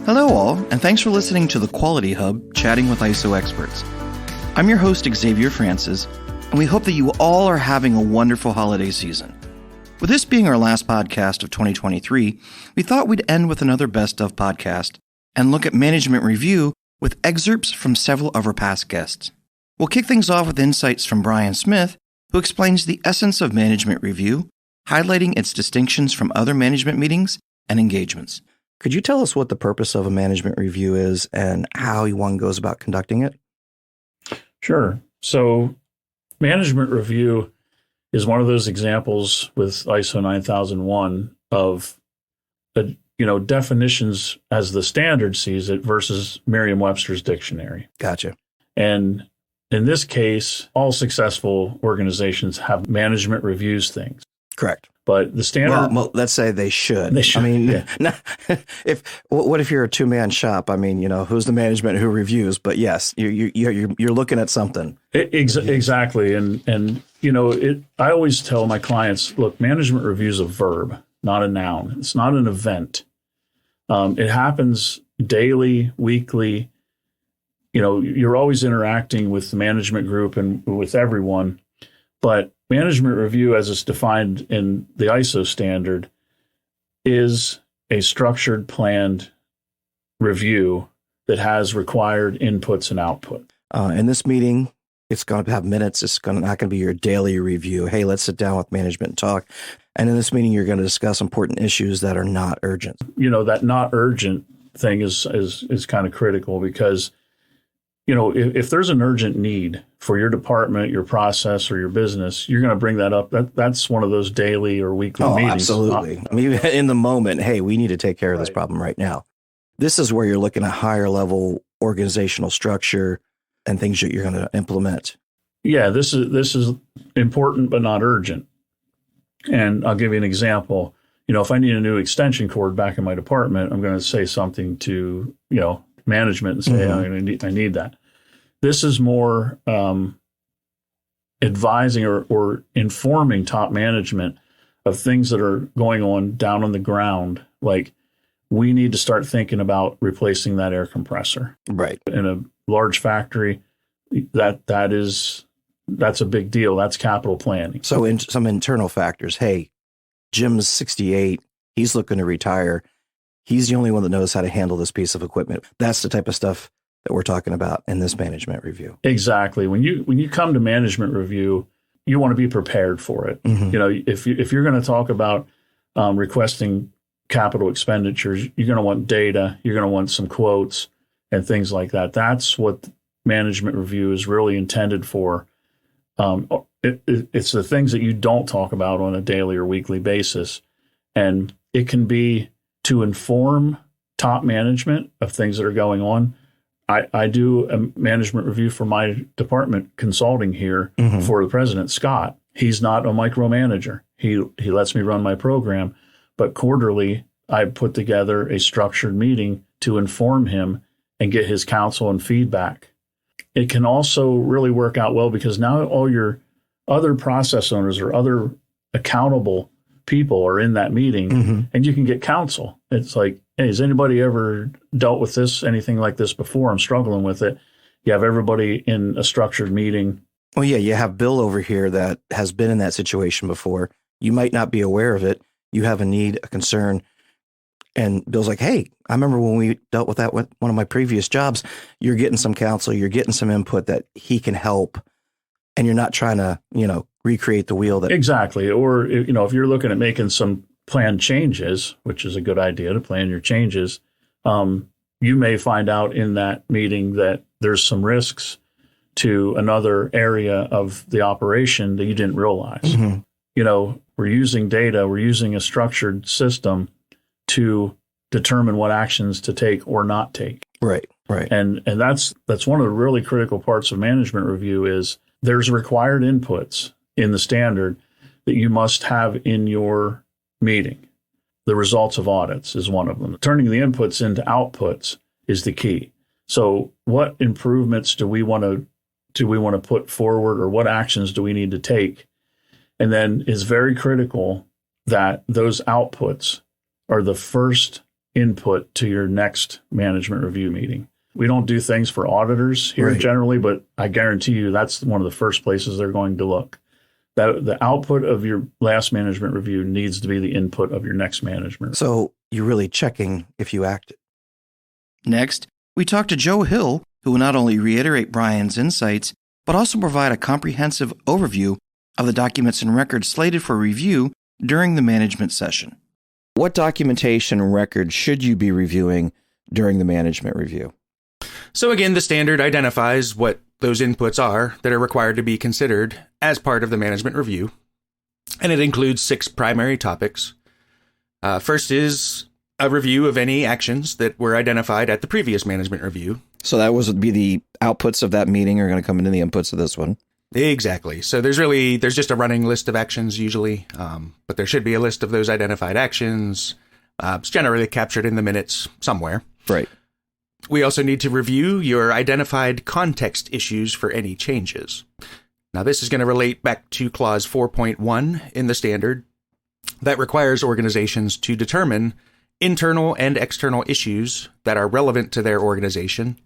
Hello all, and thanks for listening to the Quality Hub, Chatting with ISO Experts. I'm your host, Xavier Francis, and we hope that you all are having a wonderful holiday season. With this being our last podcast of 2023, we thought we'd end with another Best Of podcast and look at management review with excerpts from several of our past guests. We'll kick things off with insights from Brian Smith, who explains the essence of management review, highlighting its distinctions from other management meetings and engagements. Could you tell us what the purpose of a management review is and how one goes about conducting it? Sure. So management review is one of those examples with ISO 9001 of definitions as the standard sees it versus Merriam-Webster's dictionary. Gotcha. And in this case, all successful organizations have management reviews things. Correct. But the standard... Well, let's say they should. They should. I mean, yeah. What if you're a two-man shop? I mean, who's the management who reviews? But yes, you're looking at something. Exactly. And I always tell my clients, look, management review is a verb, not a noun. It's not an event. It happens daily, weekly. You're always interacting with the management group and with everyone. But management review, as it's defined in the ISO standard, is a structured, planned review that has required inputs and output. In this meeting, it's going to have minutes. It's not going to be your daily review. Hey, let's sit down with management and talk. And in this meeting, you're going to discuss important issues that are not urgent. That not urgent thing is kind of critical because if there's an urgent need for your department, your process, or your business, you're going to bring that up. That's one of those daily or weekly meetings. Absolutely. I mean, in the moment, hey, we need to take care of this problem right now. This is where you're looking at higher level organizational structure and things that you're going to implement. Yeah, this is important but not urgent. And I'll give you an example. If I need a new extension cord back in my department, I'm going to say something to management and say, I need that. This is more advising or informing top management of things that are going on down on the ground. Like we need to start thinking about replacing that air compressor. Right. In a large factory, that's a big deal. That's capital planning. So in some internal factors, hey, Jim's 68. He's looking to retire. He's the only one that knows how to handle this piece of equipment. That's the type of stuff that we're talking about in this management review. Exactly. When you come to management review, you want to be prepared for it. Mm-hmm. If you're going to talk about requesting capital expenditures, you're going to want data. You're going to want some quotes and things like that. That's what management review is really intended for. It's the things that you don't talk about on a daily or weekly basis, and it can be to inform top management of things that are going on. I do a management review for my department consulting here for the president, Scott. He's not a micromanager. He lets me run my program, but quarterly I put together a structured meeting to inform him and get his counsel and feedback. It can also really work out well because now all your other process owners or other accountable people are in that meeting and you can get counsel. It's like, hey, has anybody ever dealt with this, anything like this before? I'm struggling with it. You have everybody in a structured meeting. Well, yeah, you have Bill over here that has been in that situation before. You might not be aware of it. You have a need, a concern. And Bill's like, hey, I remember when we dealt with that with one of my previous jobs, you're getting some counsel, you're getting some input that he can help. And you're not trying to, recreate the wheel. Exactly. Or, if you're looking at making some planned changes, which is a good idea to plan your changes, you may find out in that meeting that there's some risks to another area of the operation that you didn't realize. We're using data, we're using a structured system to determine what actions to take or not take. Right. And that's one of the really critical parts of management review is there's required inputs in the standard that you must have in your meeting. The results of audits is one of them. Turning the inputs into outputs is the key. So what improvements do we want to put forward, or what actions do we need to take? And then it's very critical that those outputs are the first input to your next management review meeting. We don't do things for auditors here generally, but I guarantee you that's one of the first places they're going to look. That the output of your last management review needs to be the input of your next management. So you're really checking if you acted. Next, we talked to Joe Hill, who will not only reiterate Brian's insights, but also provide a comprehensive overview of the documents and records slated for review during the management session. What documentation and records should you be reviewing during the management review? So again, the standard identifies what those inputs are that are required to be considered as part of the management review. And it includes 6 primary topics. First is a review of any actions that were identified at the previous management review. So that would be the outputs of that meeting are going to come into the inputs of this one. Exactly. So there's just a running list of actions usually, but there should be a list of those identified actions. It's generally captured in the minutes somewhere. Right. We also need to review your identified context issues for any changes. Now, this is going to relate back to Clause 4.1 in the standard that requires organizations to determine internal and external issues that are relevant to their organization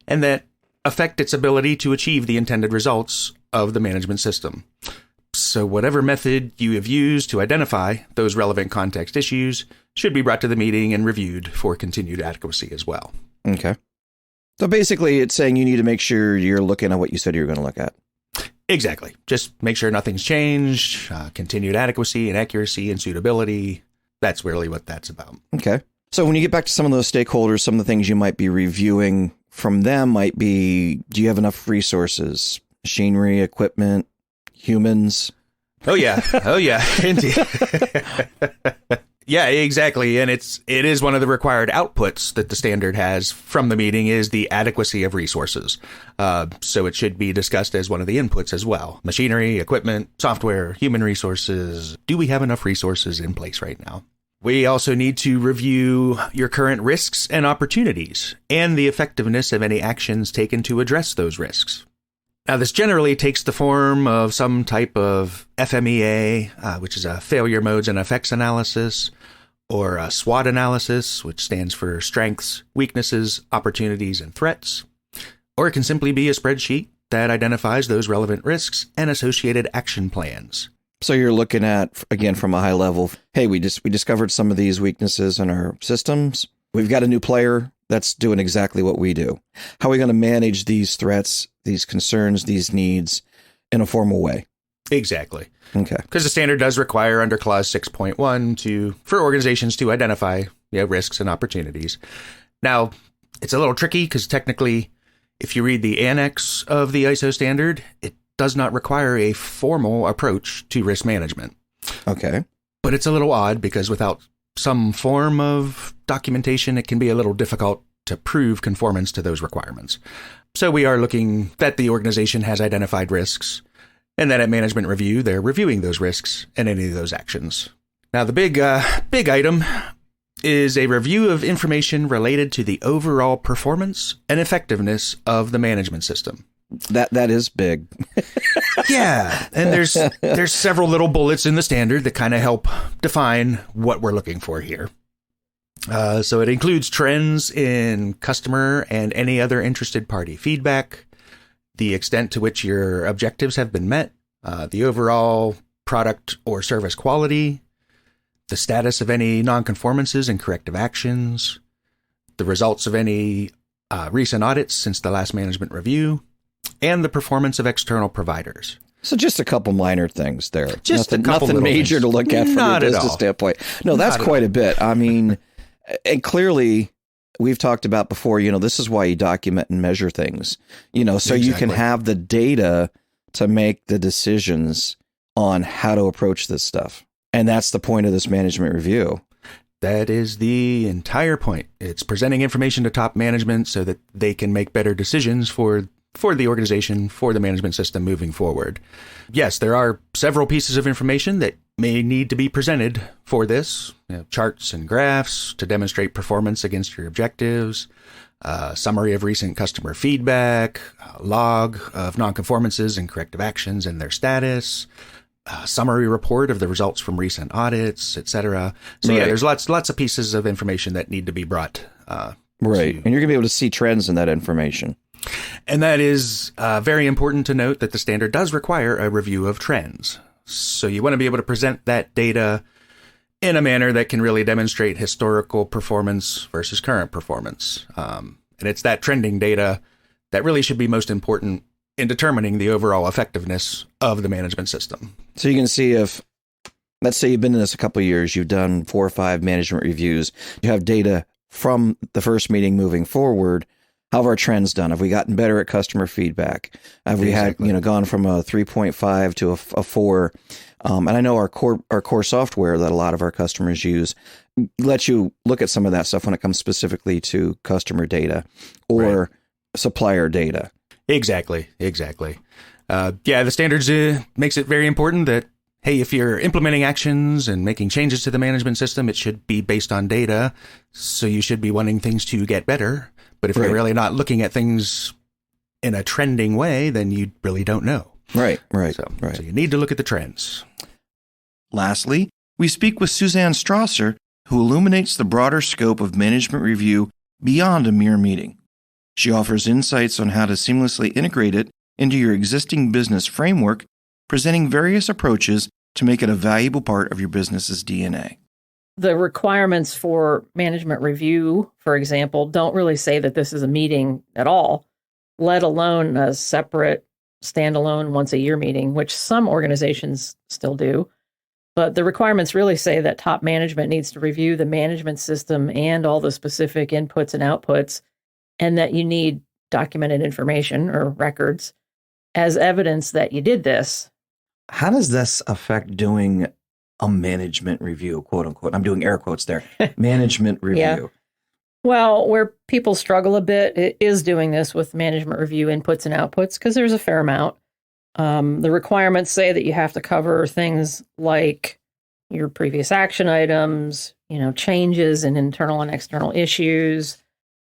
and that affect its ability to achieve the intended results of the management system. So whatever method you have used to identify those relevant context issues should be brought to the meeting and reviewed for continued adequacy as well. Okay. So basically, it's saying you need to make sure you're looking at what you said you were going to look at. Exactly. Just make sure nothing's changed, continued adequacy and accuracy and suitability. That's really what that's about. Okay. So when you get back to some of those stakeholders, some of the things you might be reviewing from them might be, do you have enough resources, machinery, equipment, humans? Oh, yeah. Oh, yeah. Indeed. Yeah, exactly. And it is one of the required outputs that the standard has from the meeting is the adequacy of resources. So it should be discussed as one of the inputs as well. Machinery, equipment, software, human resources. Do we have enough resources in place right now? We also need to review your current risks and opportunities and the effectiveness of any actions taken to address those risks. Now, this generally takes the form of some type of FMEA, which is a failure modes and effects analysis, or a SWOT analysis, which stands for strengths, weaknesses, opportunities, and threats. Or it can simply be a spreadsheet that identifies those relevant risks and associated action plans. So you're looking at, again, from a high level, hey, we discovered some of these weaknesses in our systems. We've got a new player that's doing exactly what we do. How are we going to manage these threats, these concerns, these needs in a formal way? Exactly. Okay. Because the standard does require under Clause 6.1 for organizations to identify risks and opportunities. Now, it's a little tricky because technically, if you read the annex of the ISO standard, it does not require a formal approach to risk management. Okay. But it's a little odd because without some form of documentation, it can be a little difficult to prove conformance to those requirements. So we are looking that the organization has identified risks and that at management review, they're reviewing those risks and any of those actions. Now, the big item is a review of information related to the overall performance and effectiveness of the management system. That is big. Yeah, and there's several little bullets in the standard that kind of help define what we're looking for here. So it includes trends in customer and any other interested party feedback, the extent to which your objectives have been met, the overall product or service quality, the status of any nonconformances and corrective actions, the results of any recent audits since the last management review, and the performance of external providers. So just a couple minor things there. Just nothing major things to look at from a business standpoint. No, that's quite a bit. I mean, and we've talked about before, this is why you document and measure things, so exactly. You can have the data to make the decisions on how to approach this stuff. And that's the point of this management review. That is the entire point. It's presenting information to top management so that they can make better decisions for the organization, for the management system moving forward. Yes, there are several pieces of information that may need to be presented for this, charts and graphs to demonstrate performance against your objectives, summary of recent customer feedback, log of nonconformances and corrective actions and their status, summary report of the results from recent audits, etc. So Right. there's lots of pieces of information that need to be brought. Right. And you're going to be able to see trends in that information. And that is very important to note that the standard does require a review of trends. So you want to be able to present that data in a manner that can really demonstrate historical performance versus current performance. And it's that trending data that really should be most important in determining the overall effectiveness of the management system. So you can see if, let's say you've been in this a couple of years, you've done 4 or 5 management reviews, you have data from the first meeting moving forward. How have our trends done? Have we gotten better at customer feedback? Have we had, gone from a 3.5 to a 4? And I know our core software that a lot of our customers use lets you look at some of that stuff when it comes specifically to customer data or supplier data. Exactly. The standards makes it very important that, hey, if you're implementing actions and making changes to the management system, it should be based on data. So you should be wanting things to get better. But if you're really not looking at things in a trending way, then you really don't know. Right. So you need to look at the trends. Lastly, we speak with Suzanne Strausser, who illuminates the broader scope of management review beyond a mere meeting. She offers insights on how to seamlessly integrate it into your existing business framework, presenting various approaches to make it a valuable part of your business's DNA. The requirements for management review, for example, don't really say that this is a meeting at all, let alone a separate, standalone once-a-year meeting, which some organizations still do. But the requirements really say that top management needs to review the management system and all the specific inputs and outputs, and that you need documented information or records as evidence that you did this. How does this affect doing a management review, quote unquote? I'm doing air quotes there. Management review. Yeah. Well, where people struggle a bit is doing this with management review inputs and outputs, because there's a fair amount. The requirements say that you have to cover things like your previous action items, changes in internal and external issues,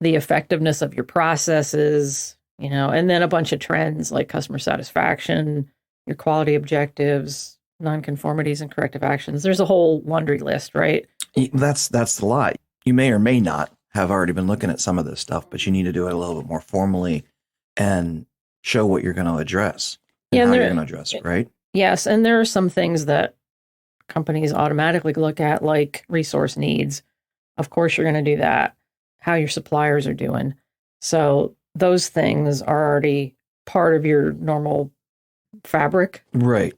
the effectiveness of your processes, and then a bunch of trends like customer satisfaction, your quality objectives, nonconformities and corrective actions. There's a whole laundry list, right? That's the lot. You may or may not have already been looking at some of this stuff, but you need to do it a little bit more formally and show what you're going to address and how you're going to address it, right? Yes, and there are some things that companies automatically look at, like resource needs. Of course, you're going to do that. How your suppliers are doing. So those things are already part of your normal fabric. Right.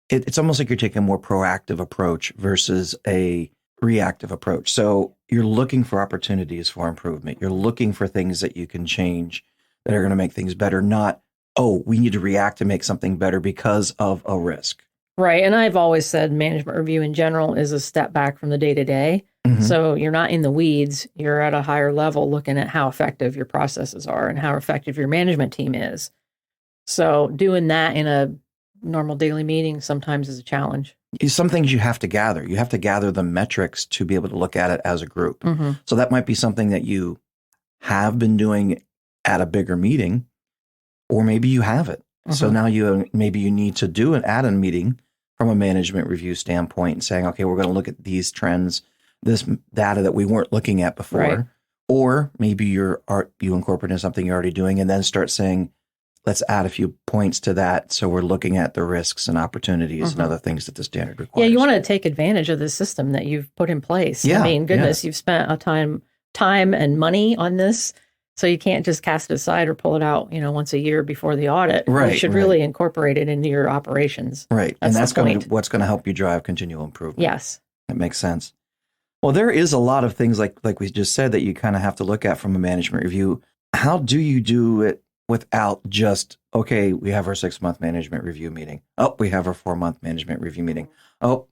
It's almost like you're taking a more proactive approach versus a reactive approach. So you're looking for opportunities for improvement. You're looking for things that you can change that are going to make things better, not, we need to react to make something better because of a risk. Right. And I've always said management review in general is a step back from the day-to-day. Mm-hmm. So you're not in the weeds. You're at a higher level looking at how effective your processes are and how effective your management team is. So doing that in a normal daily meeting sometimes is a challenge. Some things you have to gather. You have to gather the metrics to be able to look at it as a group. Mm-hmm. So that might be something that you have been doing at a bigger meeting, or maybe you haven't. Mm-hmm. So now you need to add a meeting from a management review standpoint and saying, okay, we're going to look at these trends, this data that we weren't looking at before. Right. Or maybe you incorporate in something you're already doing and then start saying, let's add a few points to that. So we're looking at the risks and opportunities and other things that the standard requires. Yeah, you want to take advantage of the system that you've put in place. Yeah, I mean, goodness, you've spent a time and money on this. So you can't just cast it aside or pull it out, once a year before the audit. Right. You should really incorporate it into your operations. Right. And that's what's going to help you drive continual improvement. Yes. That makes sense. Well, there is a lot of things like we just said that you kind of have to look at from a management review. How do you do it without just, okay, we have our 6-month management review meeting. Oh, we have our 4-month management review meeting. Oh,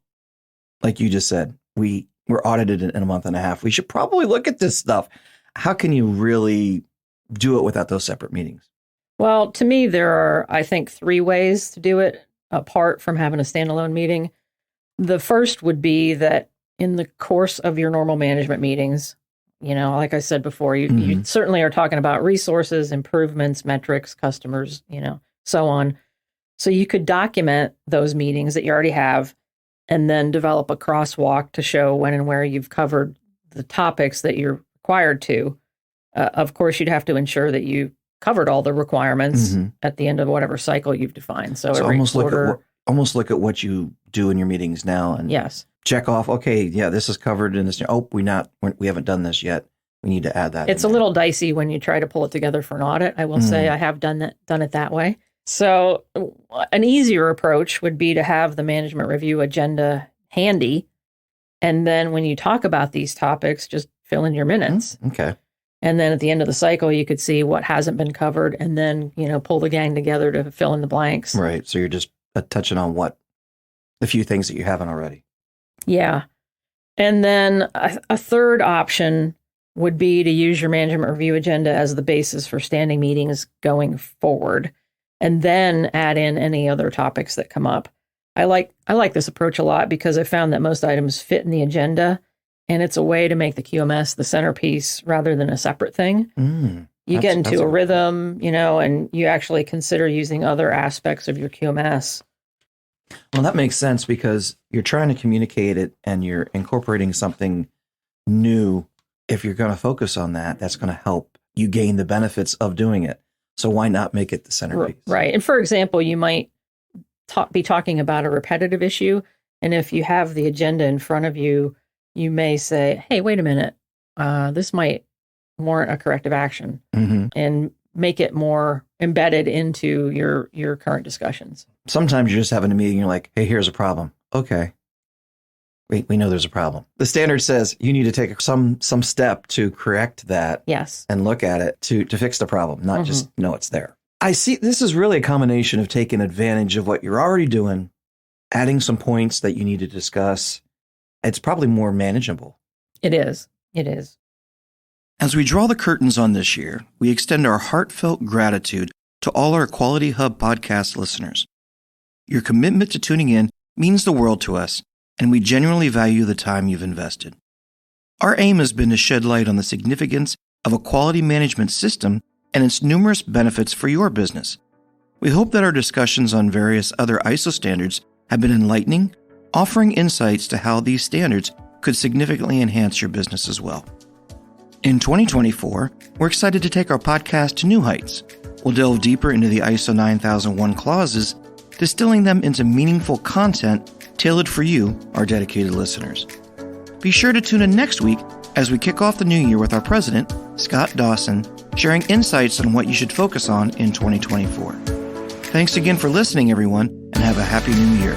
like you just said, we're audited in a month and a half. We should probably look at this stuff. How can you really do it without those separate meetings? Well, to me, there are, I think, 3 ways to do it apart from having a standalone meeting. The first would be that in the course of your normal management meetings, like I said before, you certainly are talking about resources, improvements, metrics, customers, so on. So you could document those meetings that you already have and then develop a crosswalk to show when and where you've covered the topics that you're required to. Of course, you'd have to ensure that you covered all the requirements at the end of whatever cycle you've defined. So every quarter, almost look at what you do in your meetings now and check off, okay, yeah, this is covered in this. Oh, we haven't done this yet. We need to add that. It's a little dicey when you try to pull it together for an audit. I will say I have done it that way. So an easier approach would be to have the management review agenda handy. And then when you talk about these topics, just fill in your minutes. Okay. And then at the end of the cycle, you could see what hasn't been covered and then, pull the gang together to fill in the blanks. Right. So you're just touching on the few things that you haven't already. Yeah. And then a third option would be to use your management review agenda as the basis for standing meetings going forward, and then add in any other topics that come up. I like this approach a lot because I found that most items fit in the agenda, and it's a way to make the QMS the centerpiece rather than a separate thing. You get into a rhythm, and you actually consider using other aspects of your QMS. Well, that makes sense because you're trying to communicate it and you're incorporating something new. If you're going to focus on that, that's going to help you gain the benefits of doing it. So why not make it the centerpiece? Right. And for example, you might be talking about a repetitive issue. And if you have the agenda in front of you, you may say, hey, wait a minute, this might warrant a corrective action and make it more embedded into your current discussions. Sometimes you're just having a meeting, you're like, hey, here's a problem. Okay. We know there's a problem. The standard says you need to take some step to correct that. Yes. And look at it to fix the problem, not just know it's there. I see this is really a combination of taking advantage of what you're already doing, adding some points that you need to discuss. It's probably more manageable. It is. It is. As we draw the curtains on this year, we extend our heartfelt gratitude to all our Quality Hub podcast listeners. Your commitment to tuning in means the world to us, and we genuinely value the time you've invested. Our aim has been to shed light on the significance of a quality management system and its numerous benefits for your business. We hope that our discussions on various other ISO standards have been enlightening, offering insights to how these standards could significantly enhance your business as well. In 2024, we're excited to take our podcast to new heights. We'll delve deeper into the ISO 9001 clauses, distilling them into meaningful content tailored for you, our dedicated listeners. Be sure to tune in next week as we kick off the new year with our president, Scott Dawson, sharing insights on what you should focus on in 2024. Thanks again for listening, everyone, and have a happy new year.